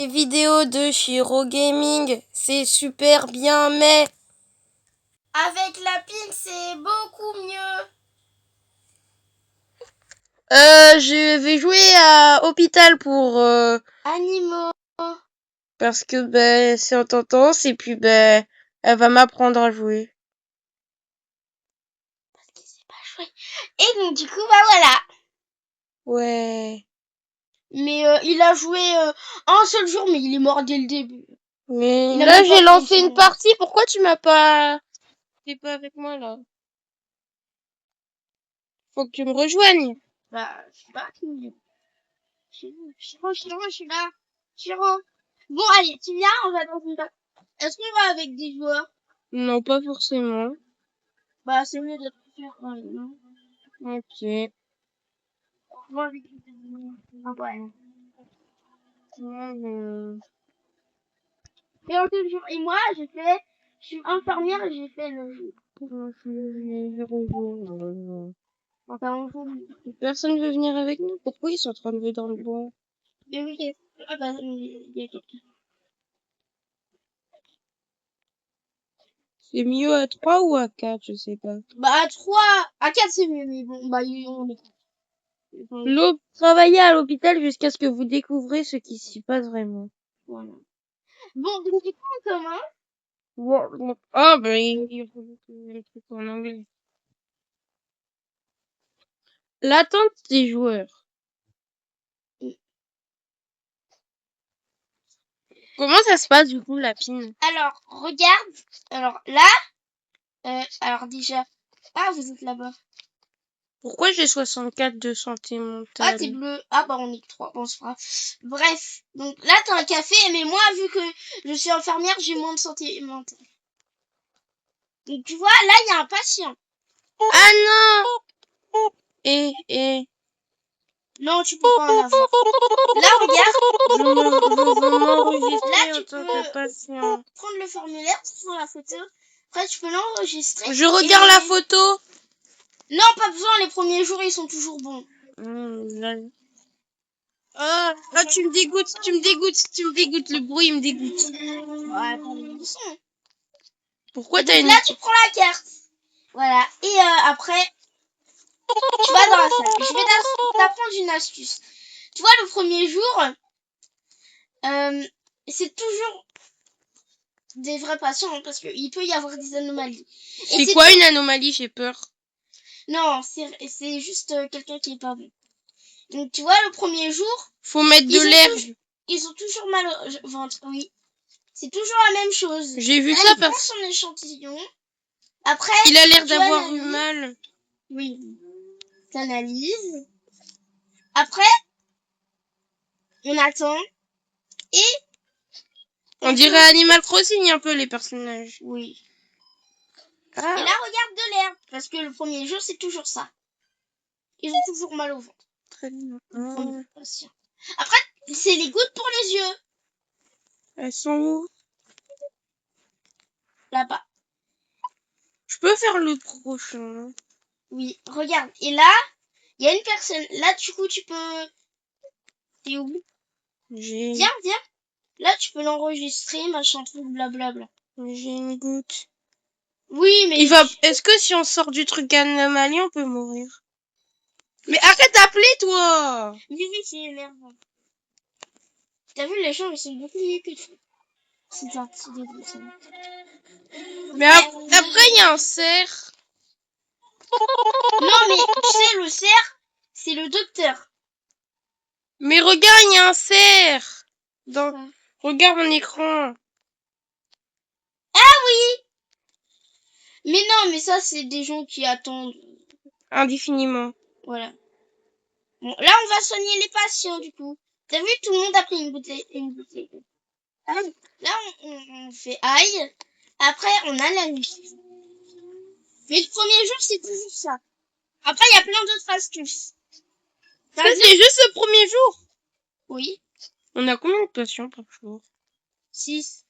Les vidéos de Shiro Gaming, c'est super bien, mais avec la pile, c'est beaucoup mieux. Je vais jouer à Hôpital pour Animaux. Parce que c'est en tendance et puis elle va m'apprendre à jouer. Parce qu'il sait pas jouer. Et donc du coup voilà. Ouais. Mais il a joué un seul jour, mais il est mort dès le début. Mais là j'ai lancé une partie. Pourquoi tu m'as pas... T'es pas avec moi là? Faut que tu me rejoignes. Bah, je sais pas. Chiro, je suis là. Chiro. Bon, allez, tu viens, on va dans une partie. Est-ce qu'on va avec des joueurs? Non, pas forcément. Bah, c'est mieux d'être sûr, non? Ok. Moi, avec des ouais. Et en tout jour, et moi, je suis infirmière et j'ai fait le jeu. Enfin, on joue. Personne veut venir avec nous? Pourquoi ils sont en train de jouer dans le bois? Mais oui, ah bah, il y a quelqu'un. C'est mieux à 3 ou à 4, je sais pas. Bah, à 3, à 4 c'est mieux, mais bon, bah, on est... Travaillez à l'hôpital jusqu'à ce que vous découvrez ce qui s'y passe vraiment. Voilà. Bon, donc, du coup, on commence. Ah, bah, il faut le truc en anglais. L'attente des joueurs. Comment ça se passe, du coup, la pine? Alors, regarde. Alors, là, alors déjà... Ah, vous êtes là-bas. Pourquoi j'ai 64 de santé mentale? Ah, t'es bleu. Ah, bah, on est que 3. Bon, c'est pas grave. Bref. Donc, là, t'as un café, mais moi, vu que je suis infirmière, j'ai moins de santé mentale. Donc, tu vois, là, il y a un patient. Ah, non! Non, tu peux pas en avoir. Là, regarde. Là, tu peux prendre le formulaire, prendre la photo. Après, tu peux l'enregistrer. Je regarde la photo. Non, pas besoin. Les premiers jours, ils sont toujours bons. Ah, tu me dégoûtes. Le bruit, il me dégoûte. Ouais, pourquoi t'as une... Là, tu prends la carte. Voilà. Et après, tu vas dans la salle. Je vais t'apprendre une astuce. Tu vois, le premier jour, c'est toujours des vrais patients, hein, parce qu'il peut y avoir des anomalies. C'est quoi une anomalie? J'ai peur. Non, c'est juste quelqu'un qui est pas bon. Donc, tu vois, le premier jour... Faut mettre de l'herbe. Ils ont toujours mal au ventre, oui. C'est toujours la même chose. J'ai vu ça parce... son échantillon. Après... Il a l'air d'avoir eu mal. Oui. T'analyses. Après, on attend. Et... On dirait Animal Crossing un peu, les personnages. Oui. Ah. Et là, regarde de l'herbe. Parce que le premier jour, c'est toujours ça. Ils ont toujours mal au ventre. Très bien. Après, c'est les gouttes pour les yeux. Elles sont où? Là-bas. Je peux faire le prochain. Oui, regarde. Et là, il y a une personne. Là, du coup, tu peux... T'es où? Viens. Là, tu peux l'enregistrer, machin, truc, blablabla. J'ai une goutte. Oui, mais... Est-ce que si on sort du truc anomalie, on peut mourir? Mais arrête d'appeler, toi! Oui, c'est énervant. T'as vu, les gens, ils sont beaucoup mieux que toi. C'est gentil de dire ça. Mais après, il y a un cerf. Non, mais tu sais, le cerf, c'est le docteur. Mais regarde, il y a un cerf. Regarde mon écran. Ah oui! Mais non, mais ça, c'est des gens qui attendent. Indéfiniment. Voilà. Bon, là, on va soigner les patients, du coup. T'as vu, tout le monde a pris une bouteille. Là, on fait aïe. Après, on analyse. Mais le premier jour, c'est toujours ça. Après, il y a plein d'autres astuces. Ça, c'est juste le premier jour? Oui. On a combien de patients par jour? 6.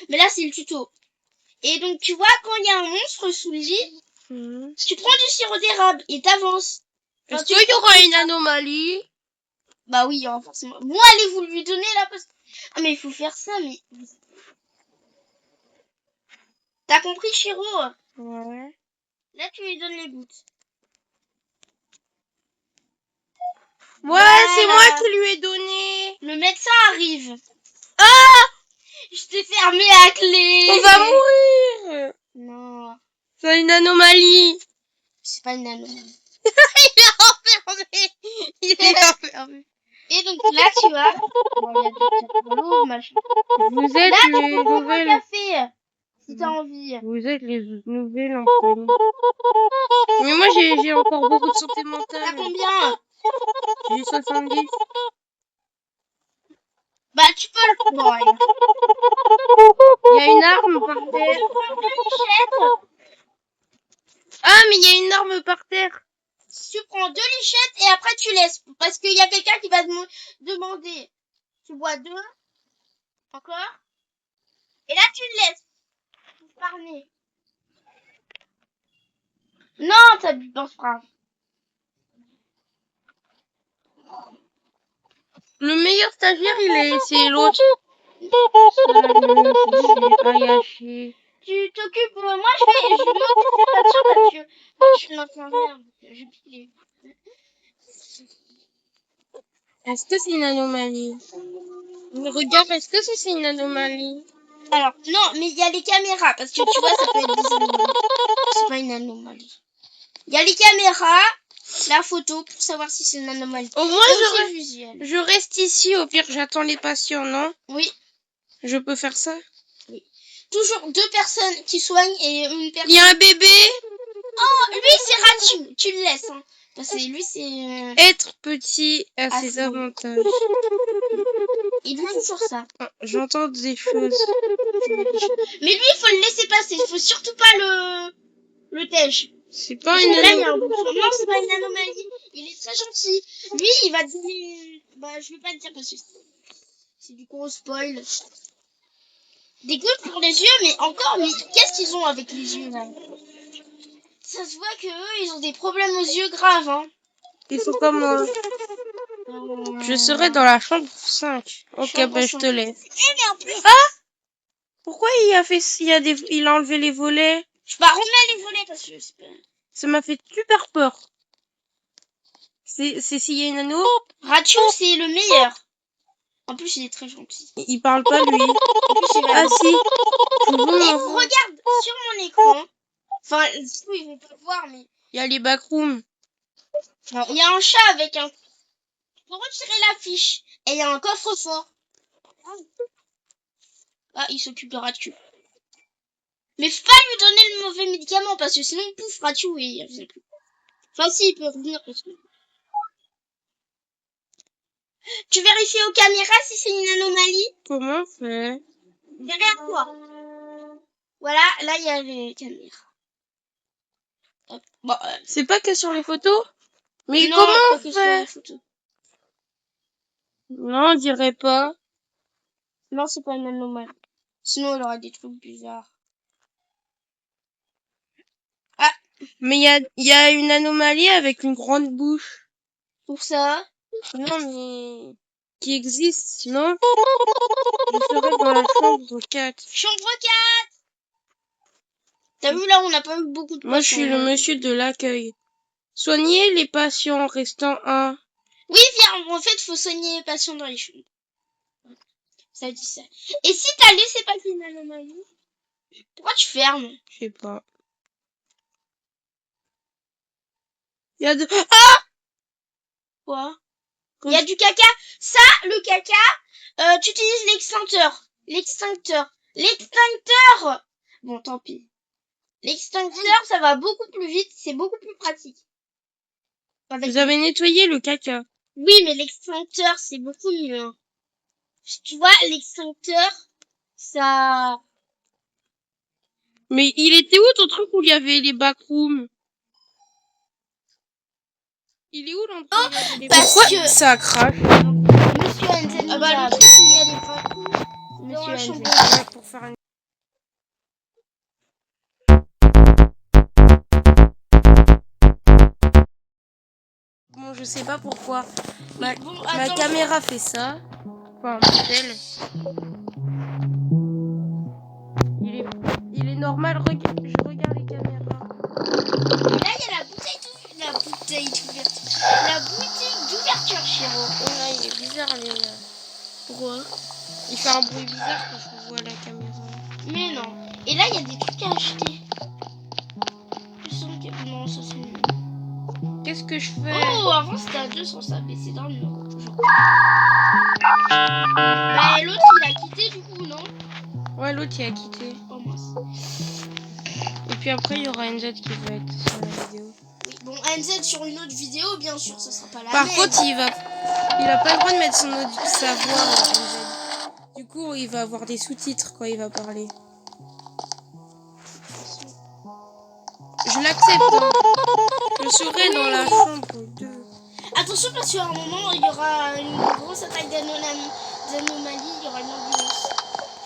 Mais là, c'est le tuto. Et donc, tu vois, quand il y a un monstre sous le lit, tu prends du sirop d'érable et t'avances. Est-ce qu'il y aura une anomalie? Bah oui, hein, forcément. Bon, allez, vous lui donnez la poste. Ah, mais il faut faire ça, mais... T'as compris, Chiro? Ouais. Là, tu lui donnes les gouttes. Ouais, Voilà. c'est moi qui lui ai donné. Le médecin arrive. Ah! Je t'ai fermé à clé. On va mourir. Non, C'est une anomalie. c'est pas une anomalie. Il est enfermé. Il est enfermé. Et donc là, tu vois... Bon, il y a des capolos, machin. Vous êtes Là, tu les peux prendre un nouvelles... café, si t'as envie. Vous êtes les nouvelles employées. Mais moi, j'ai encore beaucoup de santé T'as mentale. combien? J'ai 70. Bah, tu peux le... Bon, allez. Il y a une arme par terre. Ah, mais il y a une arme par terre. Tu prends 2 lichettes et après tu laisses. Parce qu'il y a quelqu'un qui va demander. Tu bois 2. Encore. Et là, tu le laisses. Parler. Non, t'as bu dans ce phrase. Le meilleur stagiaire, c'est l'autre. Ayashi. Tu t'occupes. Moi, je m'occupe pas de ça parce que moi, je suis l'infirmière. Je pile. Est-ce que c'est une anomalie? Regarde, est-ce que c'est une anomalie? Alors, non, mais il y a les caméras. Parce que tu vois, ça peut être des anomalies. C'est pas une anomalie. Il y a les caméras, la photo pour savoir si c'est une anomalie. Au moins, je reste ici. Au pire, j'attends les patients, non? Oui. Je peux faire ça? Oui. Toujours 2 personnes qui soignent et une personne... Il y a un bébé? Oh, lui, c'est Ratu. Tu le laisses, hein. Parce que lui, c'est... Être petit a ses avantages. Il dit toujours ça. J'entends des choses. Mais lui, il faut le laisser passer. Il faut surtout pas le tèche. C'est pas une anomalie. Non, c'est pas une anomalie. Il est très gentil. Lui, il va dire... Bah, je vais pas te dire parce que c'est du gros spoil. Des gouttes pour les yeux, mais encore, mais qu'est-ce qu'ils ont avec les yeux, là? Ça se voit que eux, ils ont des problèmes aux yeux graves, hein. Il faut comme moi. Je serai dans la chambre 5. Ok, ben je te laisse. Mais en plus... Ah! Pourquoi il a enlevé les volets? Je vais remettre les volets parce que c'est pas... Ça m'a fait super peur. C'est s'il y a une anneau? Ratu, c'est le meilleur. En plus, il est très gentil. Il parle pas, lui. En plus, il va... Ah si. Et regarde sur mon écran. Enfin, du coup, ils vont pas le voir, mais... Il y a les backrooms. Non, il y a un chat avec un... Tu peux retirer l'affiche. Et il y a un coffre-fort. Ah, il s'occupe de Ratu. Mais faut pas lui donner le mauvais médicament, parce que sinon, pouf, Ratu, et il revient plus. Enfin, si, il peut revenir, parce que... Tu vérifies aux caméras si c'est une anomalie? Comment on fait? Derrière toi. Voilà, là, il y a les caméras. Hop. Bon, c'est pas que sur les photos? Mais non, comment pas on que fait? sur les photos. Non, on dirait pas. Non, c'est pas une anomalie. Sinon, il aura des trucs bizarres. Ah. Mais il y a une anomalie avec une grande bouche. Pour ça? Non, mais... qui existe, non? Je serai dans la chambre 4. Chambre 4! T'as vu, là, on n'a pas eu beaucoup de... Moi, je suis le monsieur de l'accueil. Soignez les patients restant 1. Oui, viens, en fait, faut soigner les patients dans les chambres. Ça dit ça. Et si t'as laissé passer une anomalie, pourquoi tu fermes? Je sais pas. Il y a de... Ah! Quoi? Il y a du caca. Ça, le caca, tu utilises l'extincteur. L'extincteur. Bon, tant pis. L'extincteur, ça va beaucoup plus vite, c'est beaucoup plus pratique. Vous avez nettoyé le caca. Oui, mais l'extincteur, c'est beaucoup mieux. Hein. Tu vois, l'extincteur, ça... Mais il était où ton truc où il y avait les backrooms? Il est où l'endroit où il y avait les backrooms? Pourquoi ça crache? Monsieur Hansen, ah bah, le truc où il y a des backrooms, Monsieur Hansen. Pour faire un... Bon, je sais pas pourquoi. Ma Attends, caméra fait ça. Enfin, modèle. Il est normal, je regarde les caméras. Et là, il y a la bouteille d'ouverture, Chiro. Oh là, il est bizarre, lui. Pourquoi? Il fait un bruit bizarre quand je vois la caméra. Mais non. Et là, il y a des trucs à acheter. Non, ça c'est nul. Qu'est-ce que je fais? Oh, avant c'était à 200, ça baissait dans le nom. Bah, l'autre il a quitté du coup, non? Ouais, l'autre il a quitté. Oh mince. Et puis après, il y aura NZ qui va être sur la vidéo. Oui, bon, NZ sur une autre vidéo, bien sûr, ce sera pas la même. Par contre, il a pas le droit de mettre sa voix, NZ. Du coup, il va avoir des sous-titres quand il va parler. Je l'accepte. Hein. Je serai dans la chambre 2. Attention parce qu'à un moment, il y aura une grosse attaque d'anomalies, il y aura une ambulance.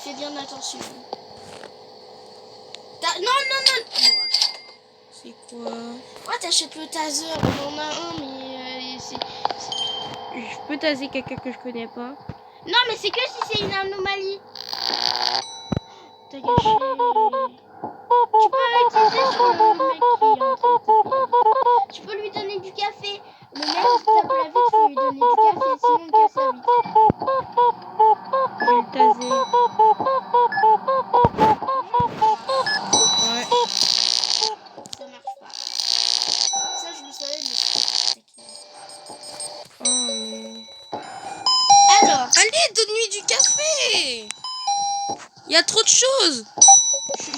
Fais bien attention. Non. C'est quoi? Ouais, t'achètes le taser, on en a un, mais Je peux taser quelqu'un que je connais pas. Non, mais c'est que si c'est une anomalie. T'as gâché. Tu peux utiliser sur le mec qui est en train de taper. Tu peux lui donner du café. Le mec qui tape la vitre, faut lui donner du café, sinon il casse la vitre. Je vais le taser. Ouais. Ça marche pas. Ça, je le savais, mais oh, mais... Alors. Allez, donne-lui du café. Il y a trop de choses.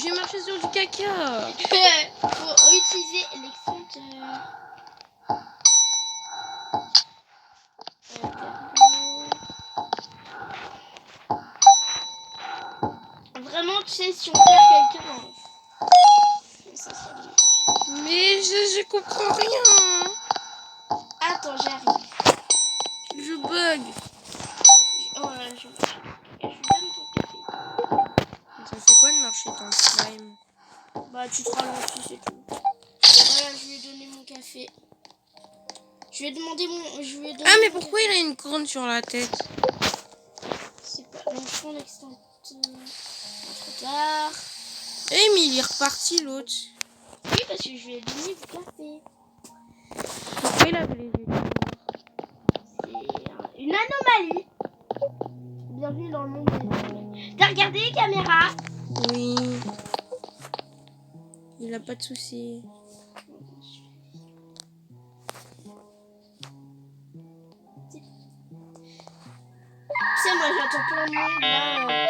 J'ai marché sur du caca. Faut utiliser l'extincteur. Vraiment, tu sais, si on perd quelqu'un. Mais je comprends rien. Attends, j'arrive. Je bug. Oh là, je donne ton café. Ça fait quoi de marcher dans le slime? Bah, tu te ralentis, c'est tout. Voilà, je lui ai donné mon café. Je lui ai demandé Ah, mais pourquoi il a une corne sur la tête? C'est pas. Donc, je prends l'extincteur. Trop tard. Eh, mais il est reparti l'autre. Oui, parce que je lui ai donné du café. Pourquoi il avait les yeux? C'est une anomalie. Bienvenue dans le monde des anomalies. T'as regardé les caméras? Oui. Il a pas de soucis. Tu sais, moi j'attends plein de monde là.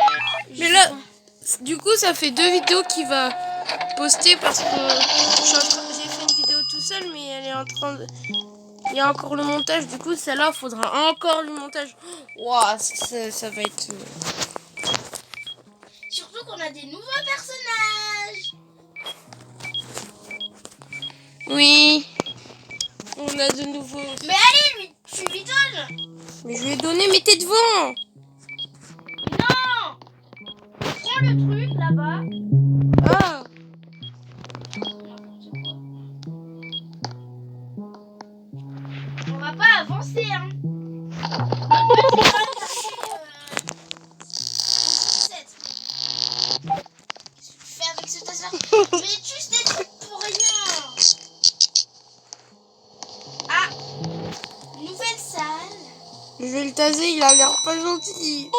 Mais là, du coup, ça fait 2 vidéos qu'il va poster parce que j'ai fait une vidéo tout seul, mais elle est en train de. Il y a encore le montage, du coup, celle-là, il faudra encore le montage. Waouh, ça va être. Surtout qu'on a des nouveaux personnages. Oui. On a de nouveaux. Mais allez, tu lui donnes. Mais je lui ai donné, mais t'es devant. Non. Prends le truc là-bas. Ah. On va pas avancer, hein. Notre but, c'est pas d'arriver Qu'est-ce que tu fais avec ce taser? Mais juste des trucs pour rien. Ah, nouvelle salle. Je vais le taser, il a l'air pas gentil.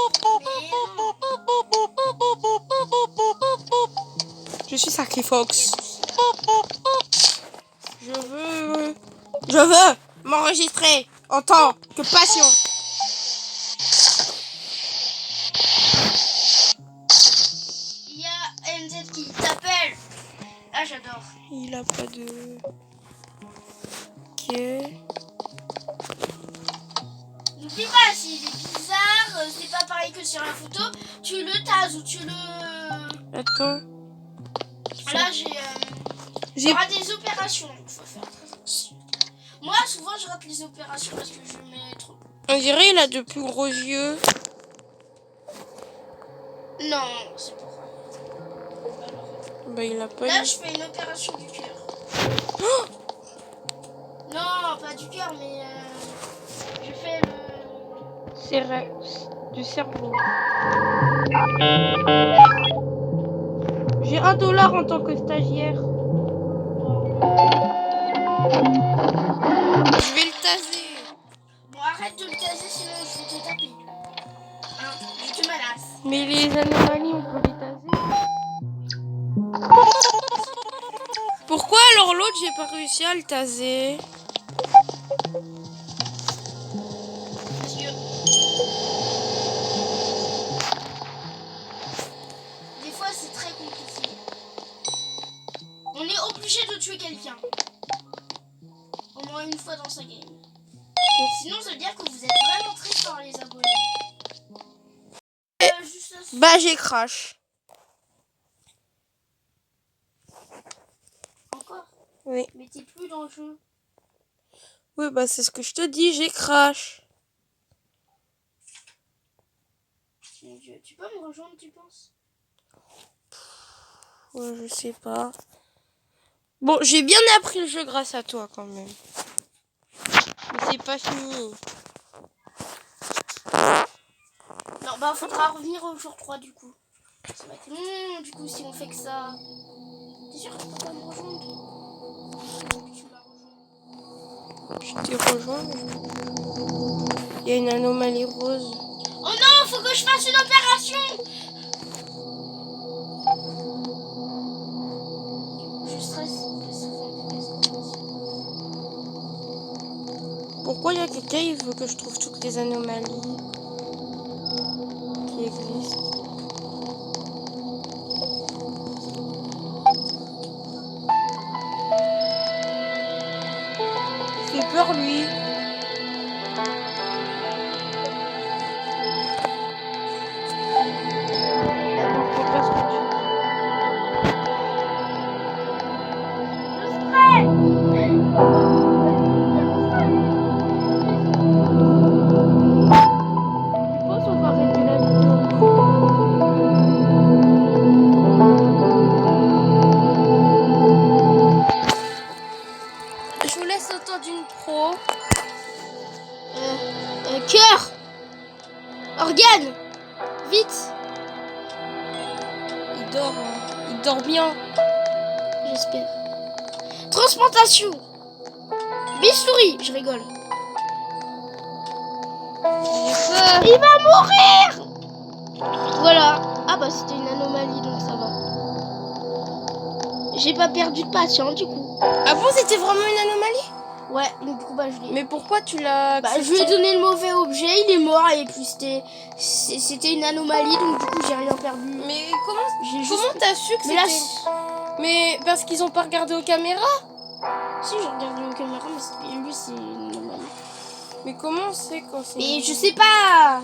Je suis Sacrifox. Je veux m'enregistrer en tant que patient. Il y a NZ qui t'appelle. Ah, j'adore. Il a pas de... Ok. N'oublie pas, s'il est bizarre, c'est pas pareil que sur la photo. Tu le tases ou tu le... Attends. Là, il y aura des opérations. Il faut faire très attention. Moi, souvent, je rate les opérations parce que je mets trop. On dirait il a de plus gros yeux. Non, c'est pas ça. Bah, il a pas... Là, je fais une opération du cœur. Non, pas du cœur, mais je fais du cerveau. J'ai $1 en tant que stagiaire. Je vais le taser. Bon, arrête de le taser, sinon je vais te taper. Hein, je te menace. Mais les anomalies, on peut les taser. Pourquoi alors l'autre, j'ai pas réussi à le taser? Parce que des fois, c'est très compliqué. On est obligé de tuer quelqu'un. Au moins une fois dans sa game. Sinon, ça veut dire que vous êtes vraiment très forts, les abonnés. Bah, j'ai crash. Encore? Oui. Mais t'es plus dans le jeu. Oui, bah c'est ce que je te dis, j'ai crash. Mon Dieu, tu peux me rejoindre, tu penses? Ouais, je sais pas. Bon, j'ai bien appris le jeu grâce à toi quand même. Mais c'est pas fini. Non, bah faudra revenir au jour 3 du coup. Ça va être long du coup si on fait que ça. T'es sûr que tu peux pas me rejoindre? Tu m'as rejoint. Je t'ai rejoint. Il y a une anomalie rose. Oh non, faut que je fasse une opération! Je stresse. Pourquoi il y a quelqu'un qui veut que je trouve toutes les anomalies qui existent? Il fait peur lui. Je vous laisse le temps d'une pro. Cœur! Organe! Vite! Il dort, hein. Il dort bien. J'espère. Transplantation! Bistouri! Je rigole. Il va mourir! Voilà. Ah bah c'était une anomalie donc ça va. J'ai pas perdu de patient du coup. Ah bon, c'était vraiment une anomalie? Ouais, donc du coup bah je l'ai. Mais pourquoi tu l'as... Bah je lui ai donné le mauvais objet, il est mort et puis c'était une anomalie donc du coup j'ai rien perdu. Mais comment t'as su que c'était... Mais parce qu'ils ont pas regardé aux caméras? Si, j'ai regardé aux caméras, mais lui c'est une anomalie. Mais comment on sait quand c'est... Mais je sais pas.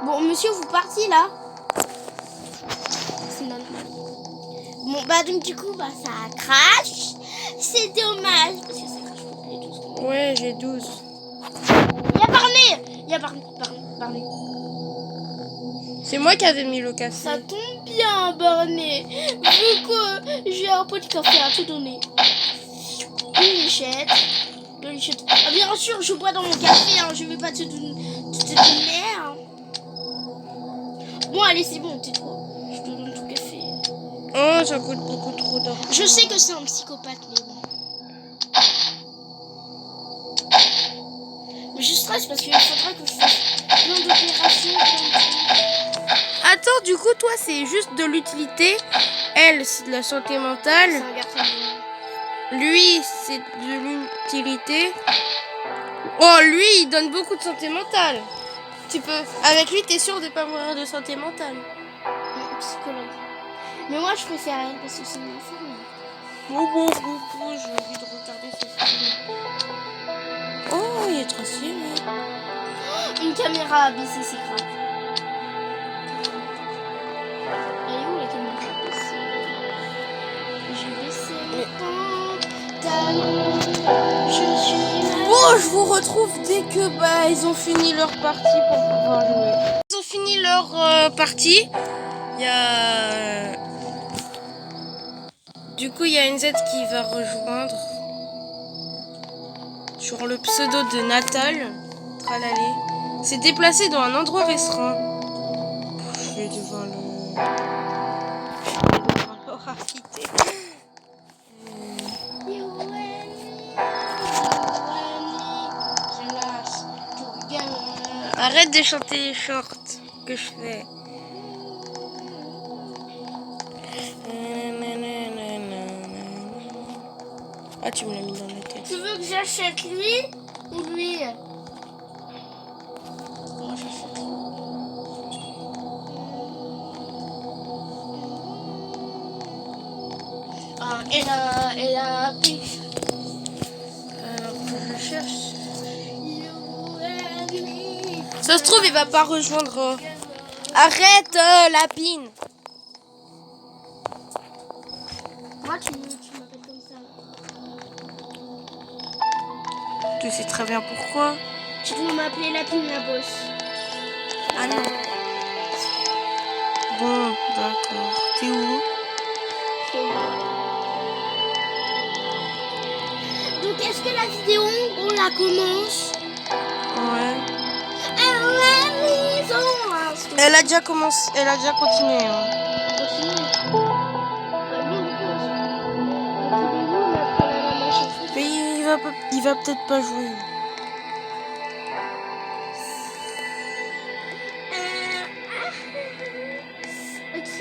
Bon monsieur, vous partez là? C'est une anomalie. Bon bah donc du coup bah ça crache. C'est dommage parce que ça crache beaucoup les 12. Ouais, j'ai 12. Il y a Barney. C'est moi qui avais mis le café. Ça tombe bien, Barney. Vu que j'ai un pot de café à te donner. Une lichette. Deux lichettes. Ah, bien sûr, je bois dans mon café. Hein. Je vais pas te donner. Hein. Bon, allez, c'est bon, t'es trop. Je te donne ton café. Oh, ça coûte beaucoup trop d'or. Je sais que c'est un psychopathe, mais bon. Mais je stresse parce qu'il faudra que je fasse plein d'opérations. Attends, du coup, toi, c'est juste de l'utilité. Elle, c'est de la santé mentale. C'est un garçon. Lui, c'est de l'utilité. Oh, lui, il donne beaucoup de santé mentale. Tu peux... Avec lui, t'es sûr de pas mourir de santé mentale. Psychologue. Mais moi, je préfère elle parce que c'est une infirmière. Bon, j'ai envie de regarder ce film. Oh, il est trop stylé. Une caméra à baisser, c'est grave. Elle est où la caméra à baisser? J'ai baissé mes pantalons. Je suis malade. Bon, je vous retrouve dès que ils ont fini leur partie pour pouvoir jouer. Ils ont fini leur partie. Il y a... Du coup, il y a NZ qui va rejoindre. sur le pseudo de Natal, Tralalé, s'est déplacé dans un endroit restreint. Je vais devant l'oracité. Arrête de chanter les shorts que je fais. Ah, tu me l'as mis dans la tête. Tu veux que j'achète lui ou lui? Moi, j'achète lui. Ah, elle a pris. Alors que je cherche. Ça se trouve, il va pas rejoindre. Arrête, Lapine. Moi, tu m'appelles comme ça. Tu sais très bien pourquoi. Tu dois m'appeler Lapine la bosse. Ah non. Bon, d'accord. T'es où? Donc, est-ce que la vidéo, on la commence? Ouais. À la maison. Elle a déjà commencé. Elle a déjà continué. Hein. Mais il va peut-être pas jouer. Ok.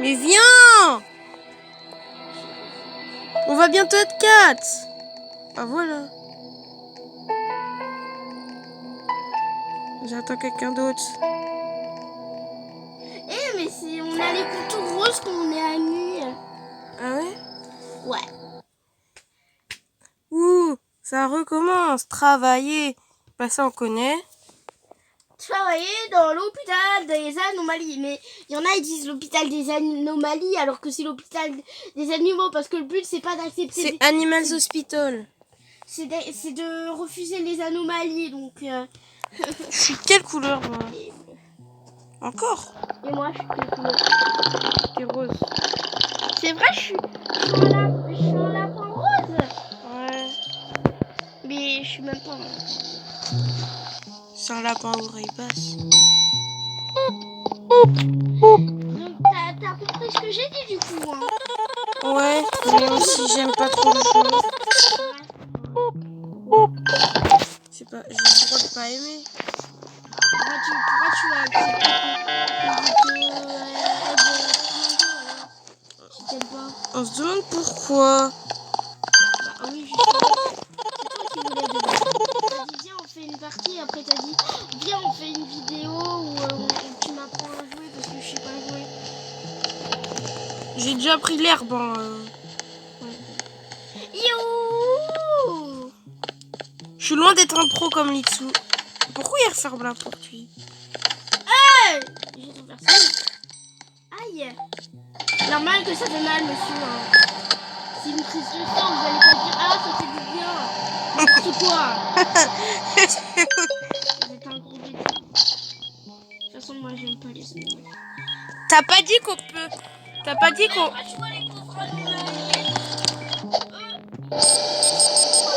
Mais viens! On va bientôt être 4. Ah voilà. J'attends quelqu'un d'autre. Mais on a les contours roses quand on est amis. Ah ouais? Ouais. Ouh, ça recommence. Travailler. Bah ça on connaît. Travailler dans l'hôpital des anomalies. Mais il y en a, ils disent l'hôpital des anomalies alors que c'est l'hôpital des animaux parce que le but c'est pas d'accepter. C'est Animals Hospital. C'est de refuser les anomalies donc. Je suis quelle couleur moi? Encore? Et moi je suis quelle couleur? T'es rose. C'est vrai, je suis un lapin rose. Ouais. Mais je suis même pas. C'est un lapin aux oreilles basses. Donc t'as compris ce que j'ai dit du coup. Hein. Ouais, mais aussi j'aime pas trop le jeu. Je sais pas, j'ai le droit de pas aimer. Pourquoi tu as accepté je t'aime pas. On se demande pourquoi. Bah oui, justement. C'est toi qui voulais de base. T'as dit viens on fait une partie, après t'as dit viens on fait une vidéo où tu m'apprends à jouer parce que je sais pas jouer. J'ai déjà pris l'herbe. Hein. Ouais. Youhou! Je suis loin d'être un pro comme Litsu. Pourquoi il referme la porte lui? Hey! J'ai ton personnage. Aïe! Normal que ça fait mal, monsieur. Hein. C'est une prise de sang, vous allez pas dire ah ça fait du bien. N'importe quoi. Vous êtes un gros bébé. De toute façon, moi j'aime pas les animaux. T'as pas dit qu'on peut. T'as pas dit qu'on. Tu vois les pauvres animaliers. En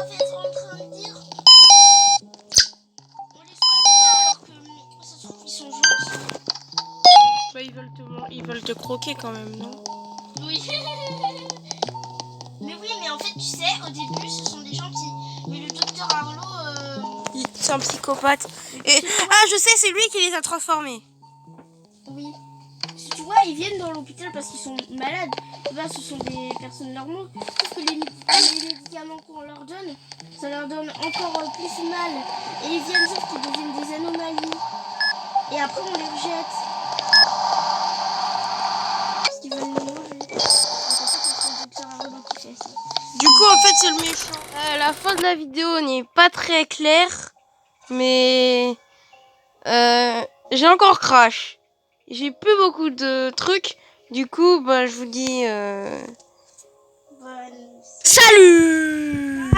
fait, en train de dire. On les soigne pas alors que ça se trouve ils sont gentils. Bah, ils veulent te croquer quand même, non? Oui. Mais oui, mais en fait, tu sais, au début, ce sont des gentils. Mais le docteur Arlo... C'est un psychopathe. Et... Ah, je sais, c'est lui qui les a transformés. Oui. Si tu vois, ils viennent dans l'hôpital parce qu'ils sont malades. Là, ce sont des personnes normales. Sauf que les médicaments qu'on leur donne, ça leur donne encore plus mal. Et ils viennent sauf qu'ils deviennent des anomalies. Et après, on les rejette. Parce qu'ils veulent nous manger. Du coup, en fait, c'est le méchant. La fin de la vidéo n'est pas très claire, mais j'ai encore crash. J'ai plus beaucoup de trucs. Du coup, bah, je vous dis salut.